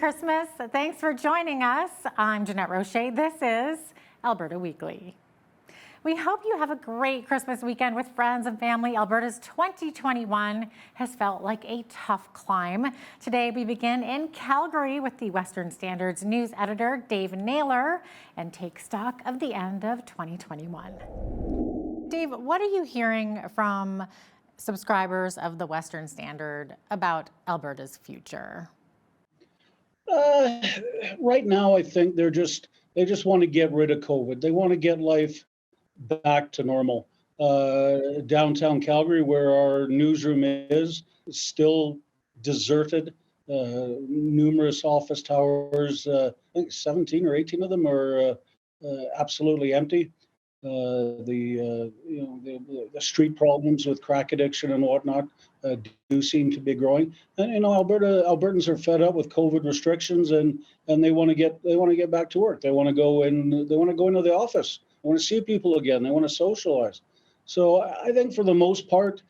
Christmas. Thanks for joining us. I'm Jeanette Roche. This is Alberta Weekly. We hope you have a great Christmas weekend with friends and family. Alberta's 2021 has felt like a tough climb. Today we begin in Calgary with the Western Standard's news editor, Dave Naylor, and take stock of the end of 2021. Dave, what are you hearing from subscribers of the Western Standard about Alberta's future? Right now, I think they just want to get rid of COVID. They want to get life back to normal. Downtown Calgary, where our newsroom is still deserted. Numerous office towers, I think 17 or 18 of them are absolutely empty. The street problems with crack addiction and whatnot do seem to be growing. And Albertans are fed up with COVID restrictions, and they want to get back to work. They want to go into the office. They want to see people again. They want to socialize. So I think for the most part,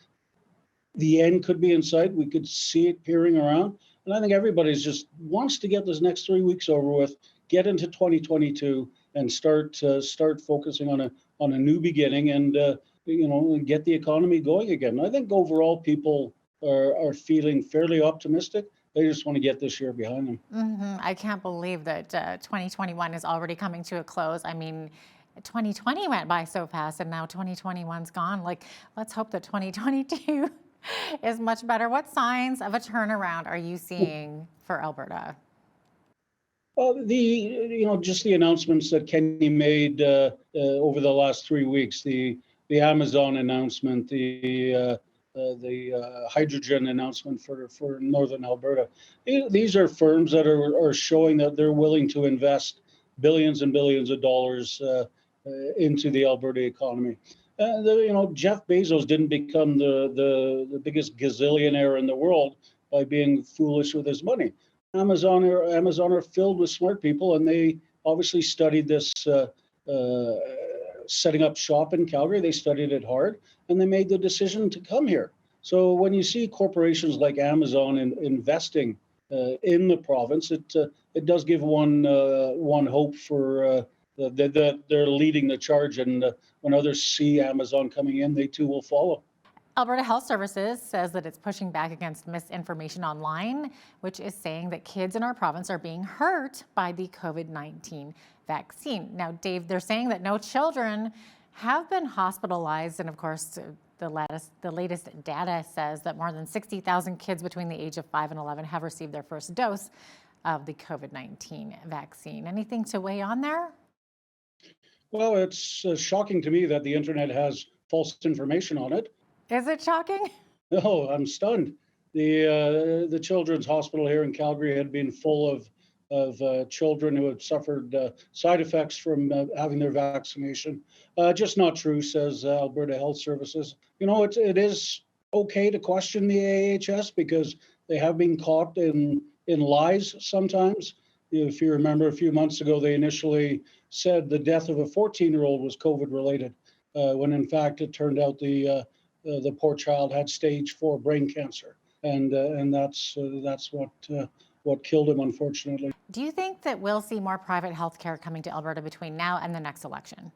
the end could be in sight. We could see it peering around, and I think everybody's just wants to get this next 3 weeks over with, get into 2022, and start focusing on a new beginning, and get the economy going again. I think overall people are feeling fairly optimistic. They just want to get this year behind them. I can't believe that 2021 is already coming to a close. I mean, 2020 went by so fast, and now 2021's gone. Let's hope that 2022 is much better. What signs of a turnaround are you seeing for Alberta? Well, just the announcements that Kenny made over the last 3 weeks, the Amazon announcement, the hydrogen announcement for Northern Alberta. These are firms that are showing that they're willing to invest billions and billions of dollars into the Alberta economy. Jeff Bezos didn't become the biggest gazillionaire in the world by being foolish with his money. Amazon are filled with smart people, and they obviously studied this setting up shop in Calgary. They studied it hard, and they made the decision to come here. So when you see corporations like Amazon investing in the province, it does give one hope for that they're leading the charge, and when others see Amazon coming in, they too will follow. Alberta Health Services says that it's pushing back against misinformation online, which is saying that kids in our province are being hurt by the COVID-19 vaccine. Now, Dave, they're saying that no children have been hospitalized, and of course, the latest data says that more than 60,000 kids between the age of 5 and 11 have received their first dose of the COVID-19 vaccine. Anything to weigh on there? Well, it's shocking to me that the internet has false information on it. Is it shocking? No, I'm stunned. The Children's Hospital here in Calgary had been full of children who had suffered side effects from having their vaccination. Just not true, says Alberta Health Services. It is okay to question the AHS because they have been caught in lies sometimes. If you remember, a few months ago, they initially said the death of a 14-year-old was COVID-related, when in fact it turned out the poor child had stage 4 brain cancer, and that's what killed him, unfortunately. Do you think that we'll see more private health care coming to Alberta between now and the next election?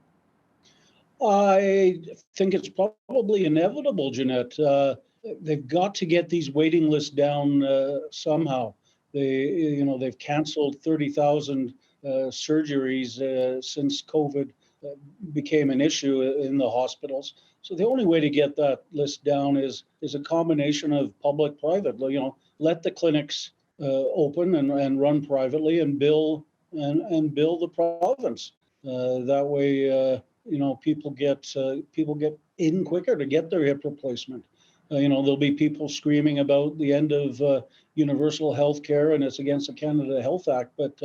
I think it's probably inevitable, Jeanette. They've got to get these waiting lists down somehow. They've canceled 30,000 surgeries since COVID became an issue in the hospitals. So the only way to get that list down is a combination of public-private. Let the clinics open and run privately and bill the province. That way, people get in quicker to get their hip replacement. There'll be people screaming about the end of universal health care, and it's against the Canada Health Act, but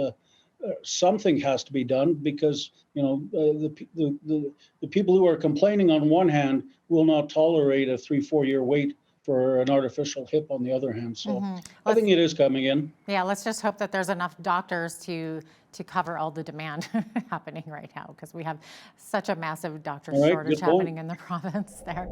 something has to be done because the people who are complaining on one hand will not tolerate a 3-4 year wait for an artificial hip on the other hand. So I think it is coming in. Yeah, let's just hope that there's enough doctors to to cover all the demand happening right now because we have such a massive doctor All right, shortage good point. happening in the province there.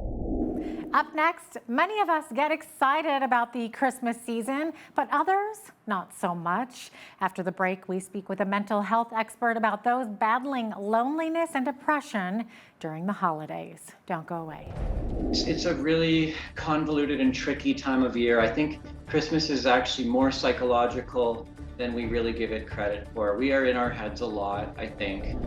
Up next, many of us get excited about the Christmas season, but others not so much. After the break, we speak with a mental health expert about those battling loneliness and depression during the holidays. Don't go away. It's a really convoluted and tricky time of year. I think Christmas is actually more psychological than we really give it credit for. We are in our heads a lot, I think.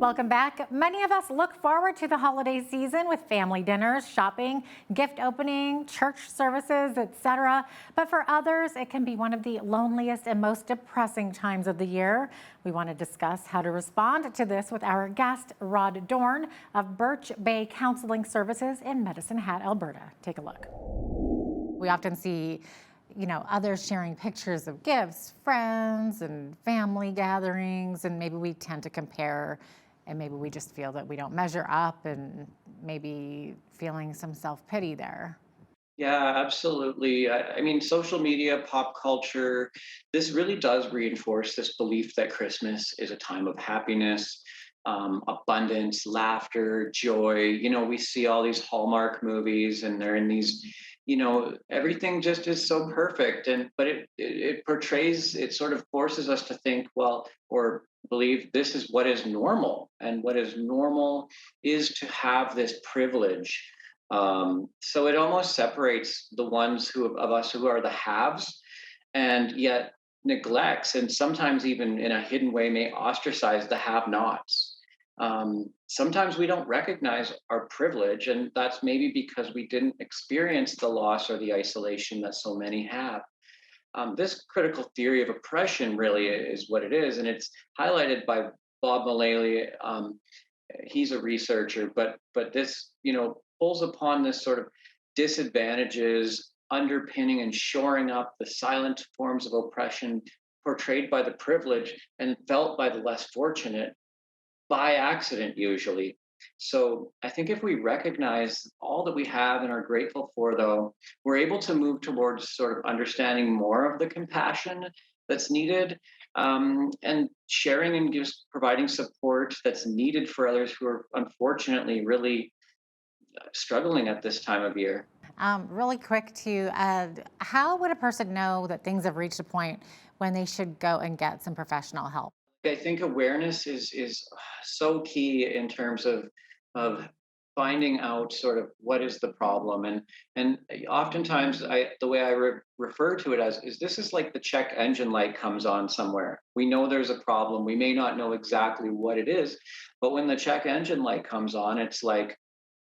Welcome back. Many of us look forward to the holiday season with family dinners, shopping, gift opening, church services, etc. But for others, it can be one of the loneliest and most depressing times of the year. We want to discuss how to respond to this with our guest, Rod Dorn of Birch Bay Counseling Services in Medicine Hat, Alberta. Take a look. We often see others sharing pictures of gifts, friends and family gatherings, and maybe we tend to compare and maybe we just feel that we don't measure up and maybe feeling some self-pity there. Yeah, absolutely. I mean, social media, pop culture, this really does reinforce this belief that Christmas is a time of happiness, abundance, laughter, joy. We see all these Hallmark movies and they're in these, everything just is so perfect. But it portrays, it sort of forces us to think, well, or believe this is what is normal. And what is normal is to have this privilege. So it almost separates the ones of us who are the haves and yet neglects and sometimes even in a hidden way may ostracize the have-nots. Sometimes we don't recognize our privilege, and that's maybe because we didn't experience the loss or the isolation that so many have. This critical theory of oppression really is what it is, and it's highlighted by Bob Mullally. He's a researcher, but this pulls upon this sort of disadvantages, underpinning and shoring up the silent forms of oppression portrayed by the privileged and felt by the less fortunate by accident, usually. So I think if we recognize all that we have and are grateful for, though, we're able to move towards sort of understanding more of the compassion that's needed, and sharing and just providing support that's needed for others who are unfortunately really struggling at this time of year. Really quick to, how would a person know that things have reached a point when they should go and get some professional help? I think awareness is so key in terms of finding out sort of what is the problem. And oftentimes the way I refer to it as is this is like the check engine light comes on somewhere. We know there's a problem. We may not know exactly what it is, but when the check engine light comes on, it's like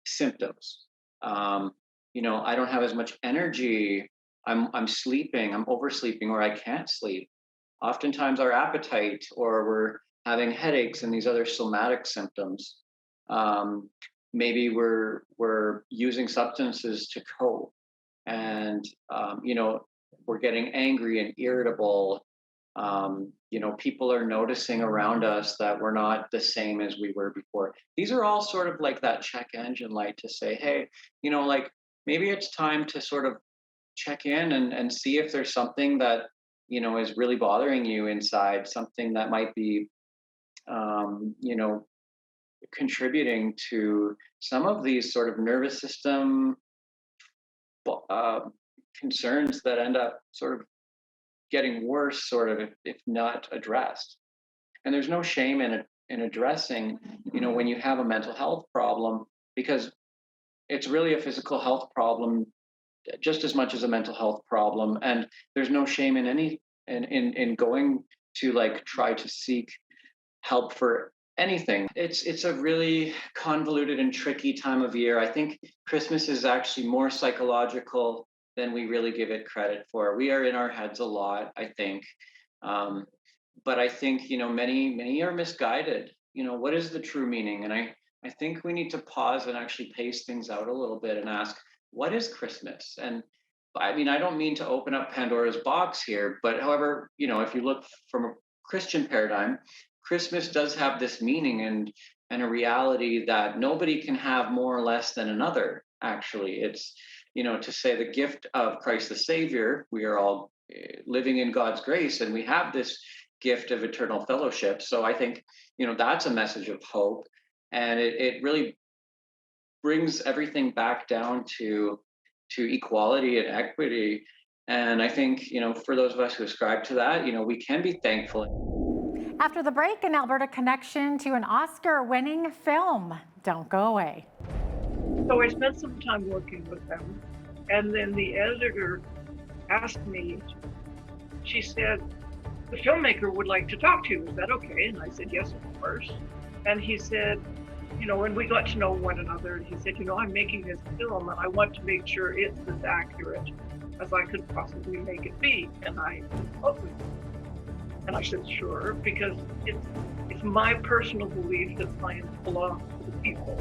symptoms. Um, I don't have as much energy. I'm sleeping. I'm oversleeping, or I can't sleep. Oftentimes, our appetite, or we're having headaches and these other somatic symptoms. Um, Maybe we're using substances to cope, and we're getting angry and irritable. People are noticing around us that we're not the same as we were before. These are all sort of like that check engine light to say, hey, like maybe it's time to sort of check in and see if there's something that is really bothering you inside, something that might be um, you know contributing to some of these sort of nervous system uh, concerns that end up sort of getting worse, sort of if not addressed. And there's no shame in addressing, when you have a mental health problem, because it's really a physical health problem just as much as a mental health problem. And there's no shame in any in going to like try to seek help for anything. It's a really convoluted and tricky time of year. I think Christmas is actually more psychological than we really give it credit for. We are in our heads a lot, I think. Um, but I think, many are misguided. What is the true meaning? And I think we need to pause and actually pace things out a little bit and ask, what is Christmas? And I mean, I don't mean to open up Pandora's box here, but however, if you look from a Christian paradigm, Christmas does have this meaning and a reality that nobody can have more or less than another. Actually, it's to say the gift of Christ the Savior. We are all living in God's grace, and we have this gift of eternal fellowship. So I think that's a message of hope, and it really brings everything back down to equality and equity. And I think for those of us who ascribe to that, we can be thankful. After the break, an Alberta connection to an Oscar-winning film. Don't go away. So I spent some time working with them, and then the editor asked me, she said, the filmmaker would like to talk to you. Is that okay? And I said, yes, of course. And he said, and we got to know one another. And he said, I'm making this film and I want to make sure it's as accurate as I could possibly make it be. And I And I said, sure, because it's my personal belief that science belongs to the people.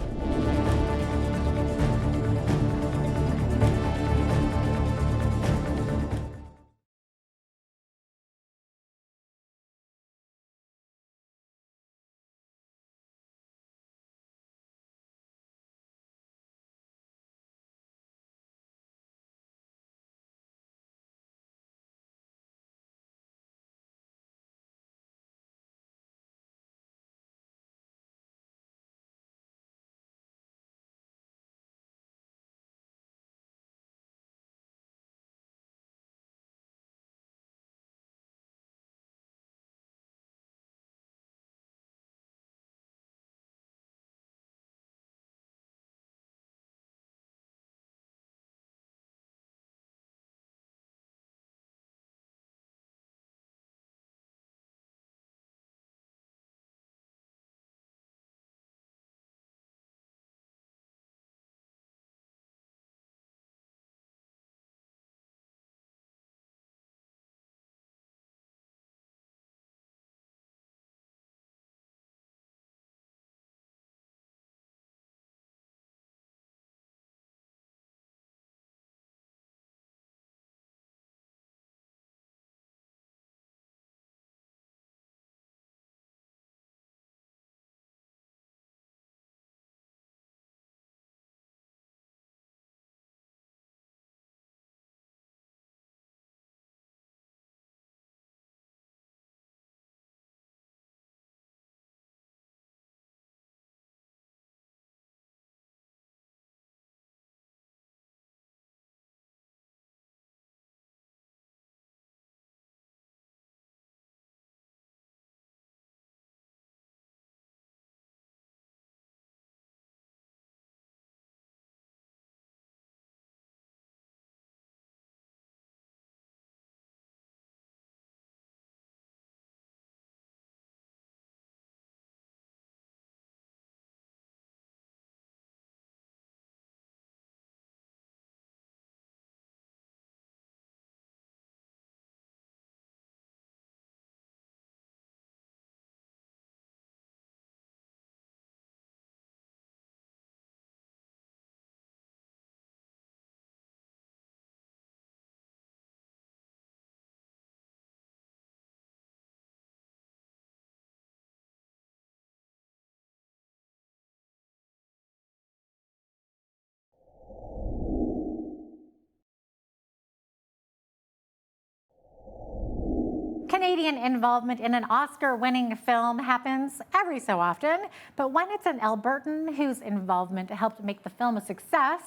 Canadian involvement in an Oscar-winning film happens every so often, but when it's an Albertan whose involvement helped make the film a success,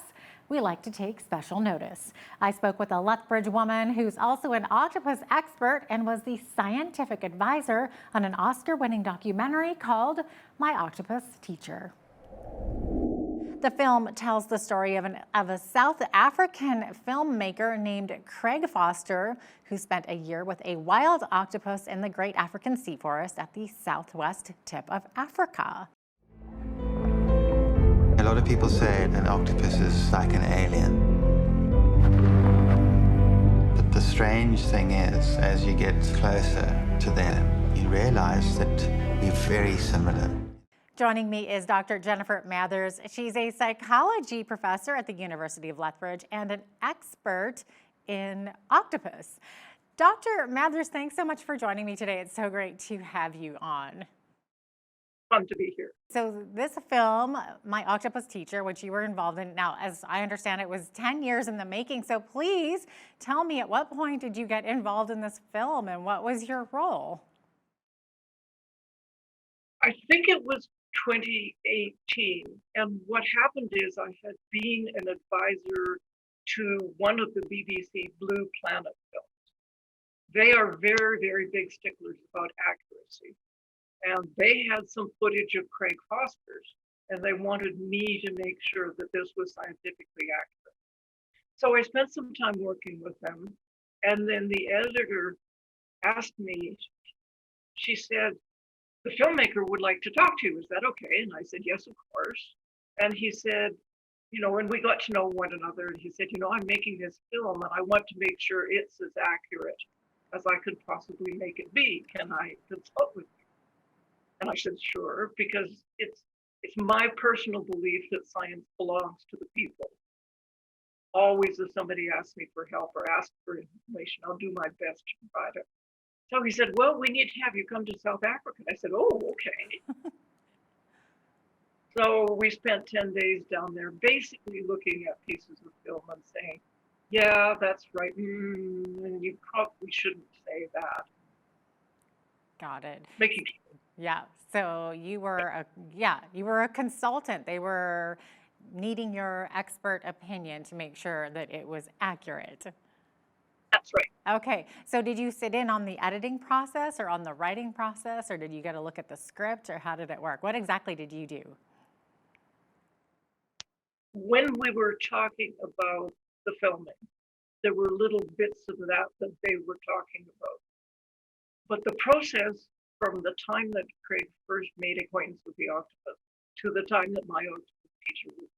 we like to take special notice. I spoke with a Lethbridge woman who's also an octopus expert and was the scientific advisor on an Oscar-winning documentary called My Octopus Teacher. The film tells the story of a South African filmmaker named Craig Foster, who spent a year with a wild octopus in the Great African Sea Forest at the southwest tip of Africa. A lot of people say an octopus is like an alien. But the strange thing is, as you get closer to them, you realize that we're very similar. Joining me is Dr. Jennifer Mathers. She's a psychology professor at the University of Lethbridge and an expert in octopus. Dr. Mathers, thanks so much for joining me today. It's so great to have you on. Fun to be here. So this film, My Octopus Teacher, which you were involved in, now, as I understand it, was 10 years in the making. So please tell me, at what point did you get involved in this film and what was your role? I think it was 2018. And what happened is I had been an advisor to one of the BBC Blue Planet films. They are very, very big sticklers about accuracy. And they had some footage of Craig Foster's, and they wanted me to make sure that this was scientifically accurate. So I spent some time working with them. And then the editor asked me, she said, the filmmaker would like to talk to you. Is that okay? And I said, yes, of course. And he said, and we got to know one another. And he said, I'm making this film and I want to make sure it's as accurate as I could possibly make it be. Can I consult with you? And I said, sure, because it's my personal belief that science belongs to the people. Always, if somebody asks me for help or asks for information, I'll do my best to provide it. So he said, well, we need to have you come to South Africa. I said, oh, okay. So we spent 10 days down there, basically looking at pieces of film and saying, yeah, that's right. And you probably shouldn't say that. Got it. Making sure. Yeah. So you were a consultant. They were needing your expert opinion to make sure that it was accurate. That's right. Okay. So did you sit in on the editing process or on the writing process, or did you get a look at the script, or how did it work? What exactly did you do? When we were talking about the filming, there were little bits of that they were talking about. But the process from the time that Craig first made acquaintance with the octopus to the time that My Octopus Teacher was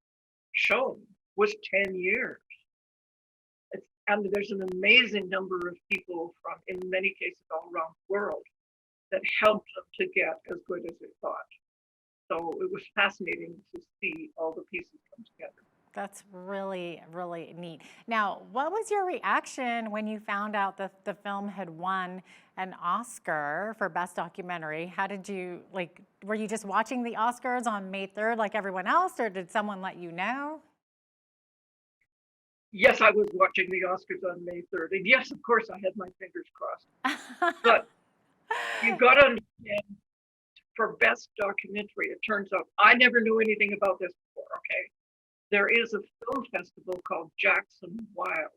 shown was 10 years. And there's an amazing number of people from, in many cases, all around the world that helped them to get as good as they thought. So it was fascinating to see all the pieces come together. That's really, really neat. Now, what was your reaction when you found out that the film had won an Oscar for Best Documentary? How did you, were you just watching the Oscars on May 3rd like everyone else, or did someone let you know? Yes, I was watching the Oscars on May 3rd. And yes, of course, I had my fingers crossed. But you've got to understand, for Best Documentary, it turns out, I never knew anything about this before, okay? There is a film festival called Jackson Wild,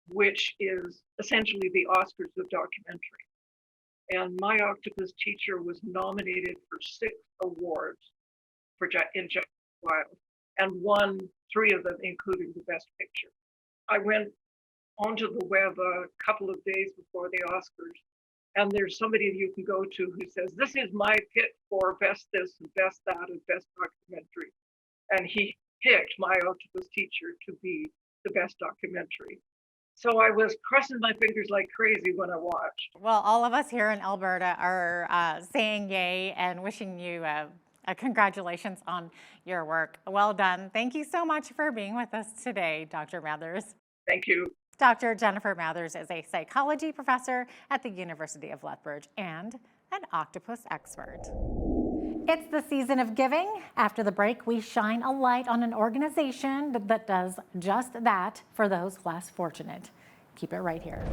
which is essentially the Oscars of documentary. And My Octopus Teacher was nominated for 6 awards in Jackson Wild and won 3 of them, including the Best Picture. I went onto the web a couple of days before the Oscars, and there's somebody you can go to who says, this is my pick for Best This and Best That and Best Documentary. And he picked My Octopus Teacher to be the best documentary. So I was crossing my fingers like crazy when I watched. Well, all of us here in Alberta are saying yay and wishing you congratulations on your work. Well done. Thank you so much for being with us today, Dr. Mathers. Thank you. Dr. Jennifer Mathers is a psychology professor at the University of Lethbridge and an octopus expert. It's the season of giving. After the break, we shine a light on an organization that does just that for those less fortunate. Keep it right here.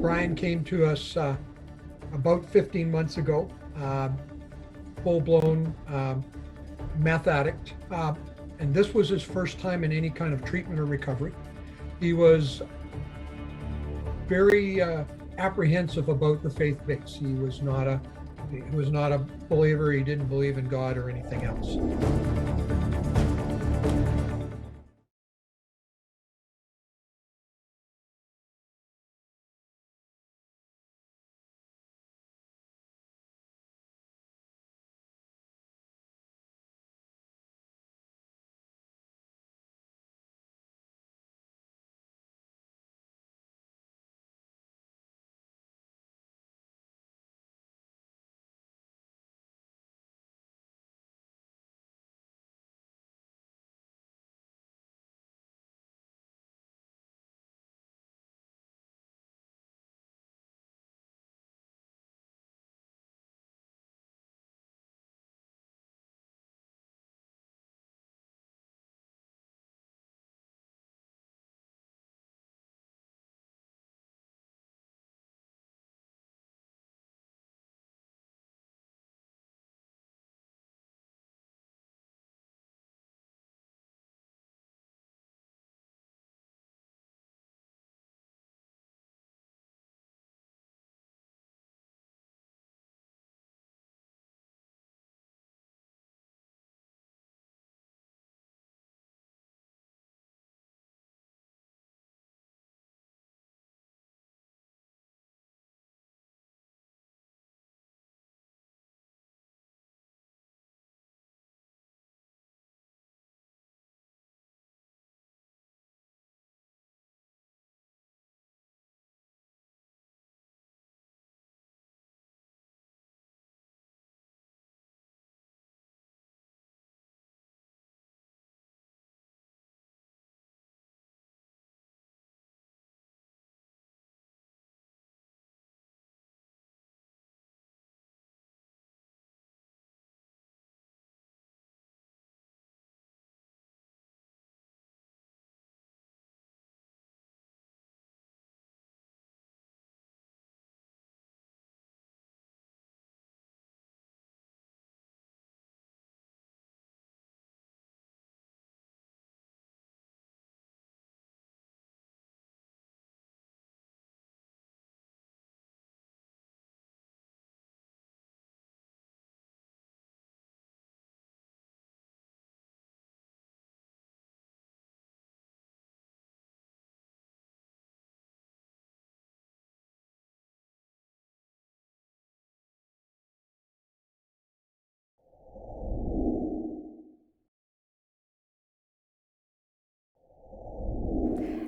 Brian came to us about 15 months ago, full-blown meth addict. And this was his first time in any kind of treatment or recovery. He was very apprehensive about the faith base. He was not a believer. He didn't believe in God or anything else.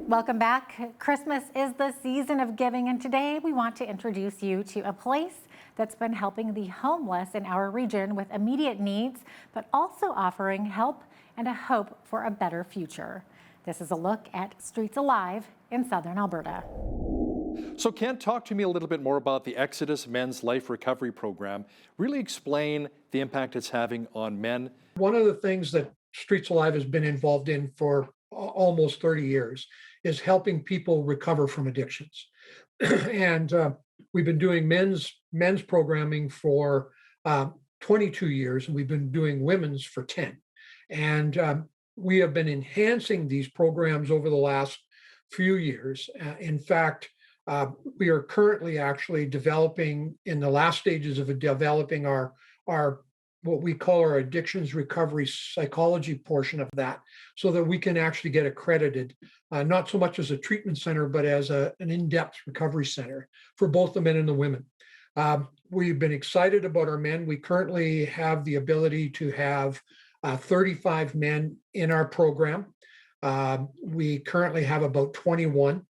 Welcome back. Christmas is the season of giving, and today we want to introduce you to a place that's been helping the homeless in our region with immediate needs, but also offering help and a hope for a better future. This is a look at Streets Alive in Southern Alberta. So Kent, talk to me a little bit more about the Exodus Men's Life Recovery Program. Really explain the impact it's having on men. One of the things that Streets Alive has been involved in for almost 30 years is helping people recover from addictions. And we've been doing men's programming for 22 years, and we've been doing women's for 10. And we have been enhancing these programs over the last few years. In fact, we are currently actually developing, in the last stages of developing our what we call our addictions recovery psychology portion of that, so that we can actually get accredited, not so much as a treatment center, but as an in-depth recovery center for both the men and the women. We've been excited about our men. We currently have the ability to have 35 men in our program. We currently have about 21.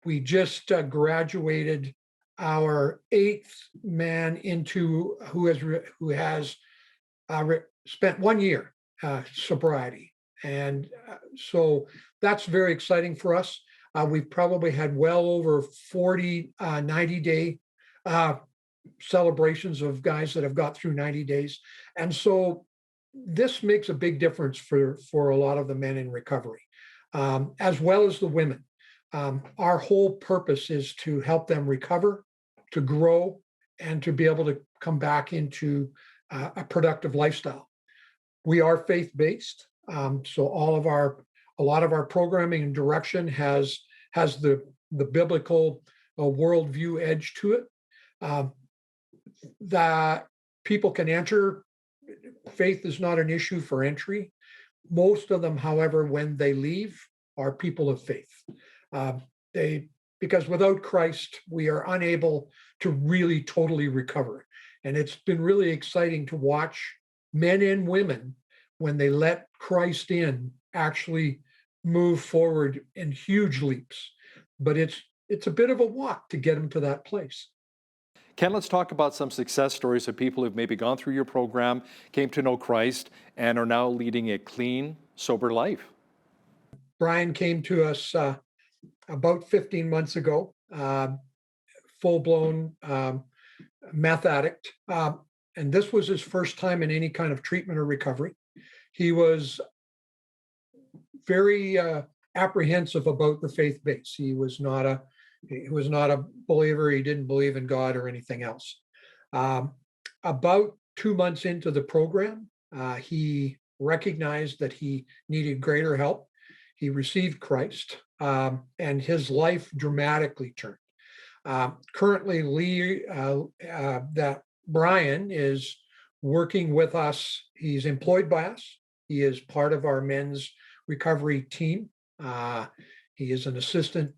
We just graduated our 8th man into who has spent 1 year sobriety, and so that's very exciting for us. We've probably had well over 40 90-day celebrations of guys that have got through 90 days, and so this makes a big difference for a lot of the men in recovery, as well as the women. Our whole purpose is to help them recover, to grow and to be able to come back into a productive lifestyle. We are faith-based, so a lot of our programming and direction has the biblical worldview edge to it, that people can enter. Faith is not an issue for entry. Most of them, however, when they leave, are people of faith. Because without Christ, we are unable to really totally recover. And it's been really exciting to watch men and women, when they let Christ in, actually move forward in huge leaps. But it's a bit of a walk to get them to that place. Ken, let's talk about some success stories of people who've maybe gone through your program, came to know Christ, and are now leading a clean, sober life. Brian came to us about 15 months ago, full-blown meth addict. And this was his first time in any kind of treatment or recovery. He was very apprehensive about the faith base. He was not a believer. He didn't believe in God or anything else. About 2 months into the program, he recognized that he needed greater help. He received Christ, and his life dramatically turned. Currently, that Brian is working with us. He's employed by us. He is part of our men's recovery team. He is an assistant,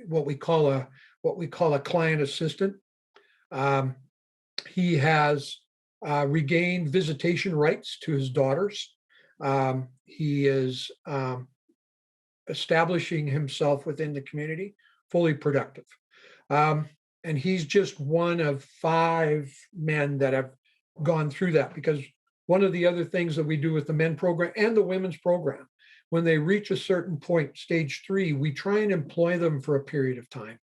what we call a client assistant. He has regained visitation rights to his daughters. He is establishing himself within the community, fully productive. And he's just one of 5 men that have gone through that, because one of the other things that we do with the men program and the women's program, when they reach a certain point, stage 3, we try and employ them for a period of time,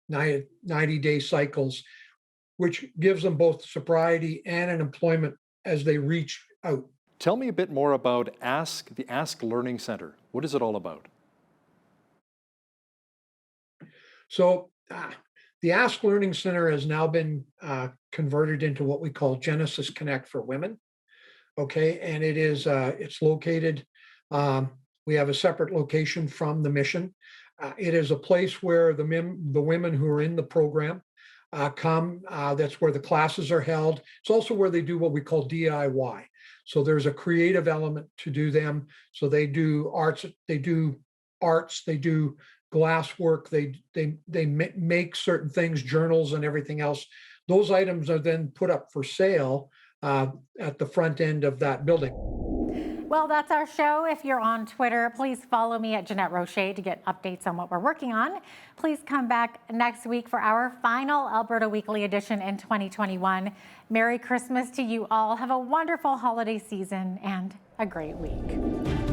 90-day cycles, which gives them both sobriety and an employment as they reach out. Tell me a bit more about the Ask Learning Center. What is it all about? So the Ask Learning Center has now been converted into what we call Genesis Connect for Women. Okay, and it is it's located. We have a separate location from the mission. It is a place where the women who are in the program come. That's where the classes are held. It's also where they do what we call DIY. So there's a creative element to do them. So they do arts, they do glass work, they make certain things, journals and everything else. Those items are then put up for sale at the front end of that building. Well, that's our show. If you're on Twitter, please follow me at Jeanette Roche to get updates on what we're working on. Please come back next week for our final Alberta Weekly edition in 2021. Merry Christmas to you all. Have a wonderful holiday season and a great week.